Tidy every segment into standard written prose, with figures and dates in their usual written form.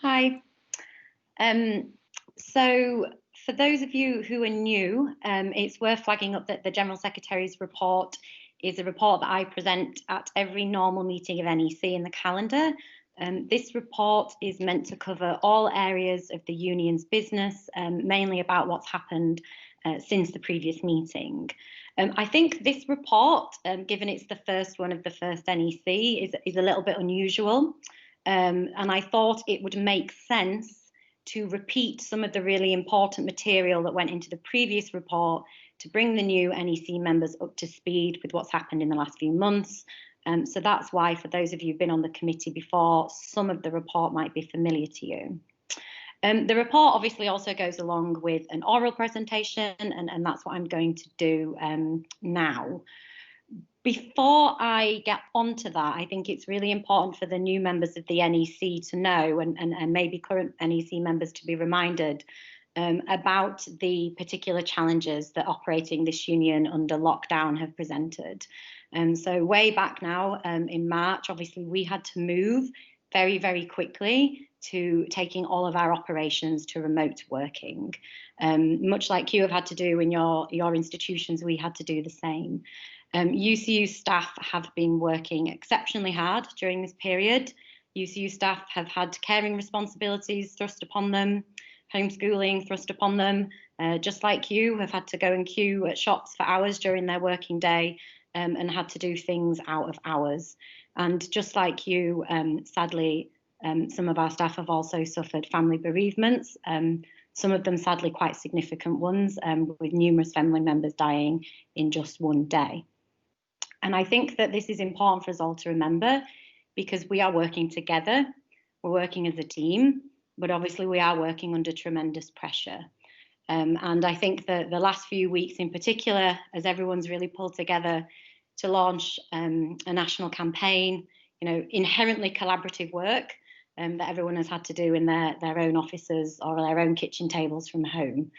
Hi. So for those of you who are new, it's worth flagging up that the General Secretary's report is a report that I present at every normal meeting of NEC in the calendar. This report is meant to cover all areas of the union's business, mainly about what's happened since the previous meeting. I think this report, given it's the first one of the first NEC, is a little bit unusual. And I thought it would make sense to repeat some of the really important material that went into the previous report to bring the new NEC members up to speed with what's happened in the last few months. So that's why, for those of you who've been on the committee before, some of the report might be familiar to you. The report obviously also goes along with an oral presentation, and that's what I'm going to do now. Before I get onto that, I think it's really important for the new members of the NEC to know, and maybe current NEC members to be reminded about the particular challenges that operating this union under lockdown have presented. So way back now in March, obviously we had to move very, very quickly to taking all of our operations to remote working. Much like you have had to do in your institutions, we had to do the same. UCU staff have been working exceptionally hard during this period. UCU staff have had caring responsibilities thrust upon them, homeschooling thrust upon them, just like you have had to go and queue at shops for hours during their working day and had to do things out of hours. And just like you, sadly, some of our staff have also suffered family bereavements, some of them sadly quite significant ones, with numerous family members dying in just one day. And I think that this is important for us all to remember, because we are working together, we're working as a team, but obviously we are working under tremendous pressure. And I think that the last few weeks in particular, as everyone's really pulled together to launch a national campaign, inherently collaborative work that everyone has had to do in their own offices or their own kitchen tables from home.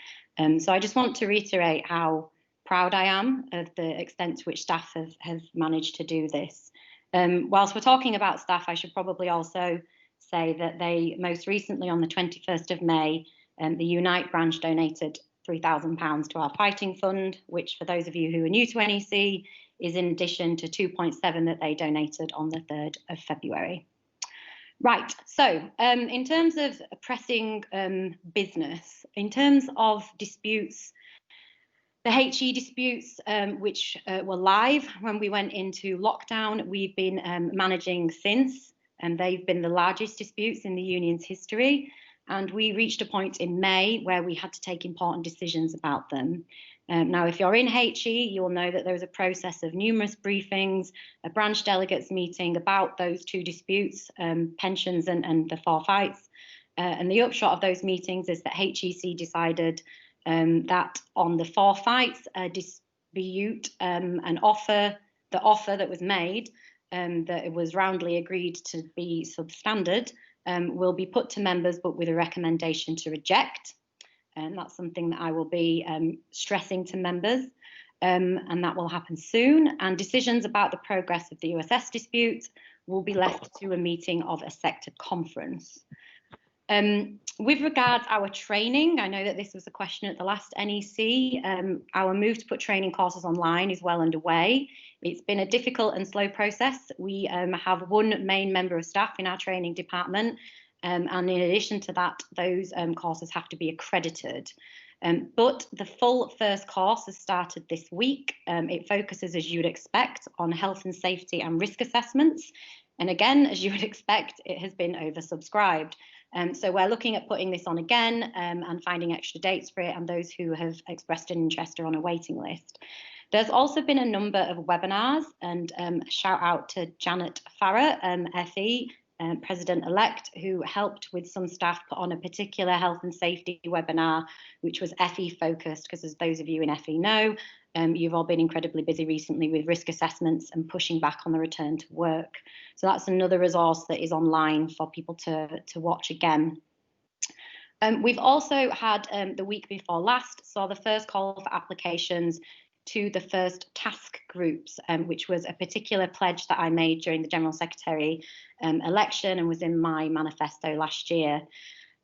So I just want to reiterate how proud I am of the extent to which staff have managed to do this. Whilst we're talking about staff, I should probably also say that they most recently, on the 21st of May, the Unite branch donated £3,000 to our fighting fund, which for those of you who are new to NEC is in addition to 2.7 that they donated on the 3rd of February. Right, so in terms of pressing business, in terms of disputes, the HE disputes, which were live when we went into lockdown, we've been managing since, and they've been the largest disputes in the union's history. And we reached a point in May where we had to take important decisions about them. Now, if you're in HE, you'll know that there was a process of numerous briefings, a branch delegates meeting about those two disputes, pensions and the forfeits. And the upshot of those meetings is that HEC decided that on the forfeits, a dispute, the offer that was made, that it was roundly agreed to be substandard, will be put to members, but with a recommendation to reject. And that's something that I will be stressing to members, and that will happen soon. And decisions about the progress of the USS dispute will be left to a meeting of a sector conference. With regards our training, I know that this was a question at the last NEC. Our move to put training courses online is well underway. It's been a difficult and slow process. We have one main member of staff in our training department, and in addition to that, those courses have to be accredited. But the full first course has started this week. It focuses, as you would expect, on health and safety and risk assessments. And again, as you would expect, it has been oversubscribed. So we're looking at putting this on again and finding extra dates for it, and those who have expressed an interest are on a waiting list. There's also been a number of webinars, and shout out to Janet Farrer, FE, President-elect, who helped with some staff put on a particular health and safety webinar, which was FE focused, because as those of you in FE know, you've all been incredibly busy recently with risk assessments and pushing back on the return to work. So that's another resource that is online for people to watch again. We've also had the week before last, saw the first call for applications to the first task groups, which was a particular pledge that I made during the General Secretary election and was in my manifesto last year.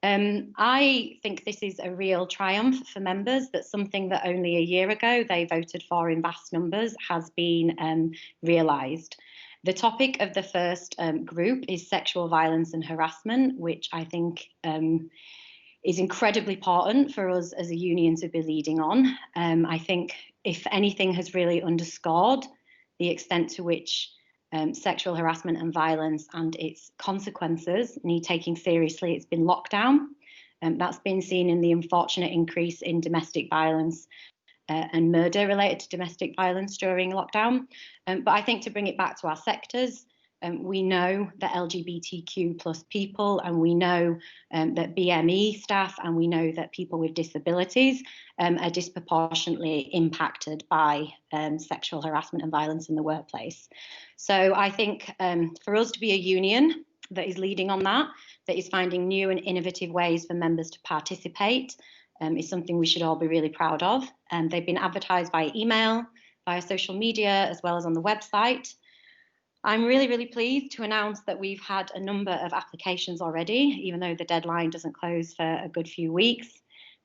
I think this is a real triumph for members, that something that only a year ago they voted for in vast numbers has been realised. The topic of the first group is sexual violence and harassment, which I think is incredibly important for us as a union to be leading on. I think, if anything has really underscored the extent to which sexual harassment and violence and its consequences need taking seriously, it's been lockdown. That's been seen in the unfortunate increase in domestic violence and murder related to domestic violence during lockdown. But I think to bring it back to our sectors, we know that LGBTQ plus people, and we know that BME staff, and we know that people with disabilities are disproportionately impacted by sexual harassment and violence in the workplace. So I think for us to be a union that is leading on that is finding new and innovative ways for members to participate, is something we should all be really proud of. They've been advertised via email, via social media, as well as on the website. I'm really, really pleased to announce that we've had a number of applications already, even though the deadline doesn't close for a good few weeks,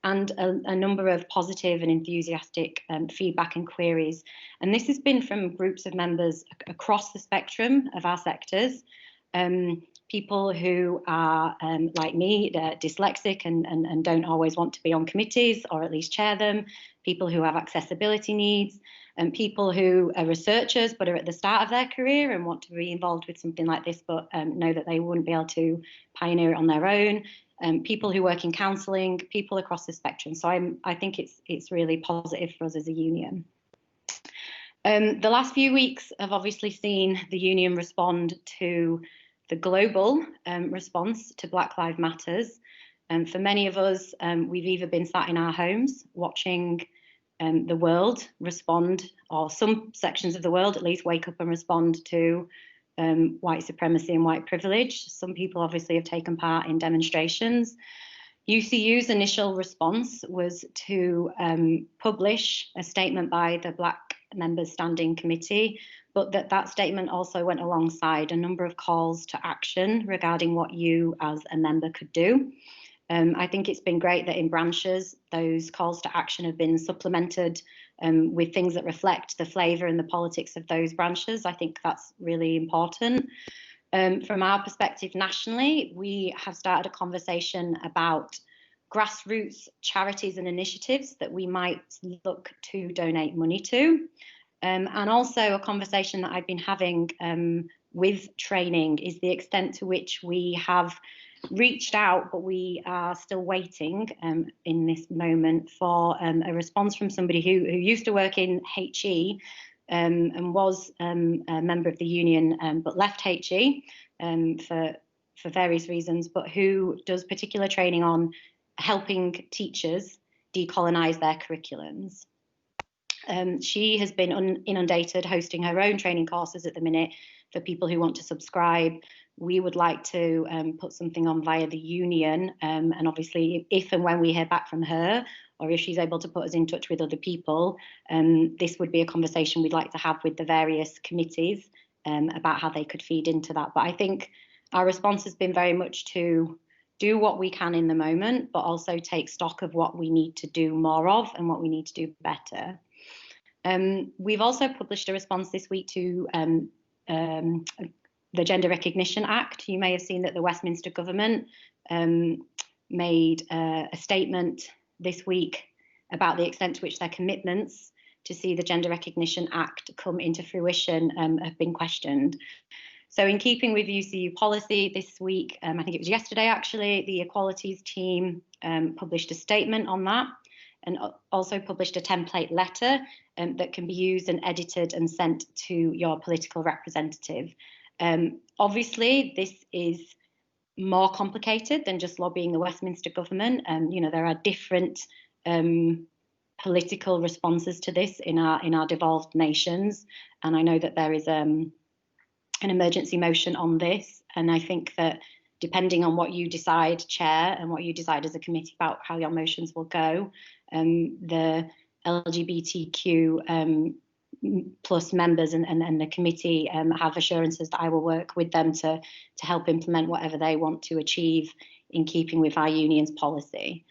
and a number of positive and enthusiastic feedback and queries. And this has been from groups of members across the spectrum of our sectors, people who are, like me, dyslexic and don't always want to be on committees or at least chair them, people who have accessibility needs, and people who are researchers but are at the start of their career and want to be involved with something like this but know that they wouldn't be able to pioneer it on their own, people who work in counselling, people across the spectrum. So I think it's really positive for us as a union. The last few weeks have obviously seen the union respond to the global response to Black Lives Matters. For many of us, we've either been sat in our homes watching the world respond, or some sections of the world at least wake up and respond to white supremacy and white privilege. Some people obviously have taken part in demonstrations. UCU's initial response was to publish a statement by the Black Members Standing Committee, but that statement also went alongside a number of calls to action regarding what you as a member could do. I think it's been great that in branches, those calls to action have been supplemented with things that reflect the flavour and the politics of those branches. I think that's really important. From our perspective nationally, we have started a conversation about grassroots charities and initiatives that we might look to donate money to. And also a conversation that I've been having with training is the extent to which we have reached out, but we are still waiting in this moment for a response from somebody who used to work in HE and was a member of the union, but left HE for various reasons, but who does particular training on helping teachers decolonise their curriculums. She has been inundated hosting her own training courses at the minute for people who want to subscribe. We would like to put something on via the union, and obviously if and when we hear back from her, or if she's able to put us in touch with other people, this would be a conversation we'd like to have with the various committees about how they could feed into that. But I think our response has been very much to do what we can in the moment, but also take stock of what we need to do more of and what we need to do better. We've also published a response this week to the Gender Recognition Act. You may have seen that the Westminster government made a statement this week about the extent to which their commitments to see the Gender Recognition Act come into fruition have been questioned. So in keeping with UCU policy this week, I think it was yesterday actually, the Equalities team published a statement on that, and also published a template letter that can be used and edited and sent to your political representative. Obviously, this is more complicated than just lobbying the Westminster government. You know, there are different political responses to this in our devolved nations, and I know that there is an emergency motion on this, and I think that depending on what you decide, Chair, and what you decide as a committee about how your motions will go, the LGBTQ plus members and the committee have assurances that I will work with them to help implement whatever they want to achieve in keeping with our union's policy.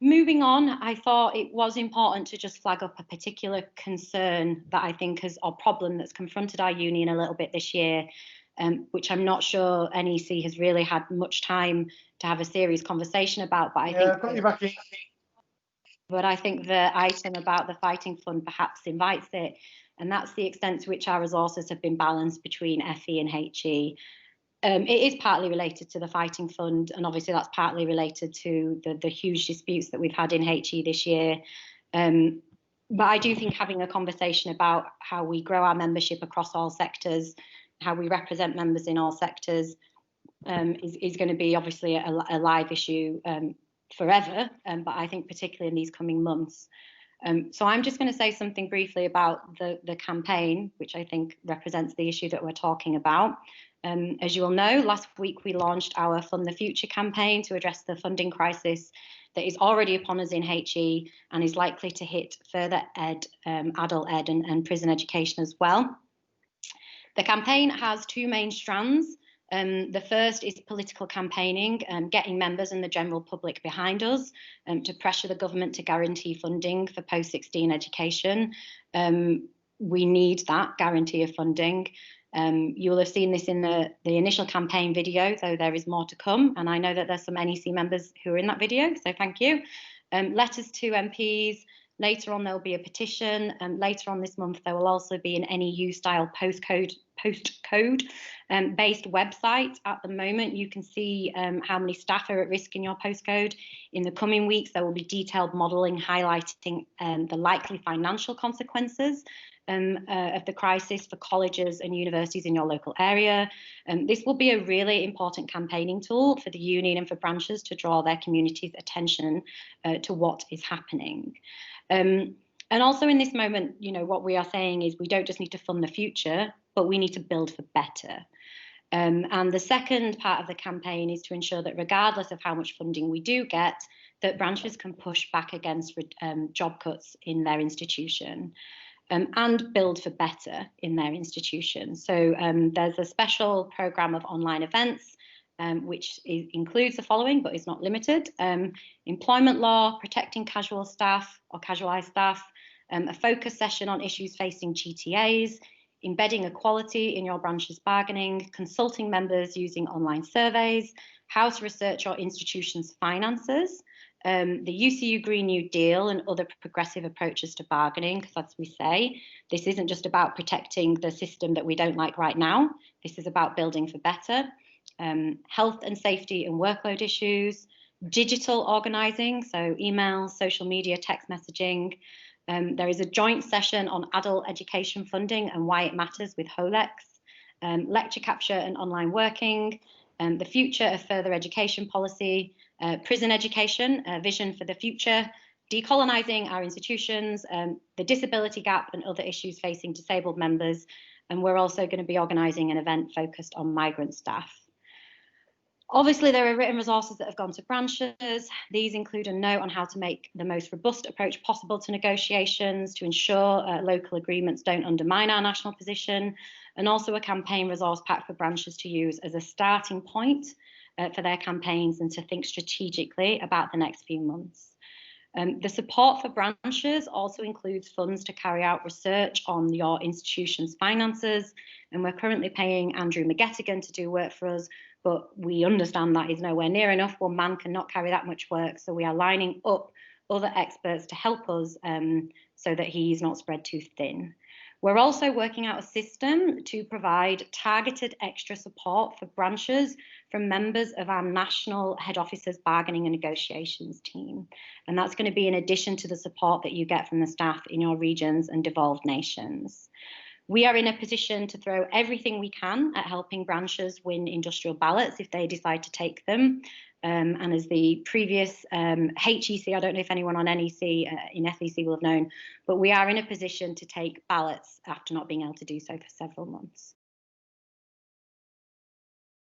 Moving on, I thought it was important to just flag up a particular concern that I think is a problem that's confronted our union a little bit this year, which I'm not sure NEC has really had much time to have a serious conversation about. But I think the item about the Fighting Fund perhaps invites it, and that's the extent to which our resources have been balanced between FE and HE. It is partly related to the Fighting Fund, and obviously that's partly related to the huge disputes that we've had in HE this year. But I do think having a conversation about how we grow our membership across all sectors, how we represent members in all sectors, is going to be obviously a live issue forever, but I think particularly in these coming months. So I'm just going to say something briefly about the campaign, which I think represents the issue that we're talking about. As you all know, last week we launched our Fund the Future campaign to address the funding crisis that is already upon us in HE and is likely to hit further ed, adult ed and prison education as well. The campaign has two main strands. The first is political campaigning, getting members and the general public behind us to pressure the government to guarantee funding for post-16 education. We need that guarantee of funding. You will have seen this in the initial campaign video, though there is more to come. And I know that there's some NEC members who are in that video, so thank you. Letters to MPs. Later on, there'll be a petition. Later on this month, there will also be an NEU-style postcode-based website. At the moment, you can see how many staff are at risk in your postcode. In the coming weeks, there will be detailed modelling highlighting the likely financial consequences of the crisis for colleges and universities in your local area. This will be a really important campaigning tool for the union and for branches to draw their community's attention to what is happening. And also in this moment, you know, what we are saying is we don't just need to fund the future, but we need to build for better. And the second part of the campaign is to ensure that regardless of how much funding we do get, that branches can push back against job cuts in their institution. And build for better in their institution. So there's a special programme of online events, which includes the following, but is not limited. Employment law, protecting casual staff or casualised staff, a focus session on issues facing GTAs, embedding equality in your branch's bargaining, consulting members using online surveys, how to research your institution's finances, the UCU Green New Deal and other progressive approaches to bargaining, because as we say, this isn't just about protecting the system that we don't like right now. This is about building for better. Health and safety and workload issues, digital organising, so emails, social media, text messaging. There is a joint session on adult education funding and why it matters with HOLEX, lecture capture and online working, the future of further education policy, prison education, a vision for the future, decolonising our institutions, the disability gap and other issues facing disabled members. And we're also going to be organising an event focused on migrant staff. Obviously, there are written resources that have gone to branches. These include a note on how to make the most robust approach possible to negotiations to ensure local agreements don't undermine our national position, and also a campaign resource pack for branches to use as a starting point for their campaigns and to think strategically about the next few months. The support for branches also includes funds to carry out research on your institution's finances, and we're currently paying Andrew McGettigan to do work for us, but we understand that is nowhere near enough. One man cannot carry that much work, so we are lining up other experts to help us so that he's not spread too thin. We're also working out a system to provide targeted extra support for branches from members of our national head office's bargaining and negotiations team. And that's going to be in addition to the support that you get from the staff in your regions and devolved nations. We are in a position to throw everything we can at helping branches win industrial ballots if they decide to take them. And as the previous HEC, I don't know if anyone on NEC in FEC will have known, but we are in a position to take ballots after not being able to do so for several months.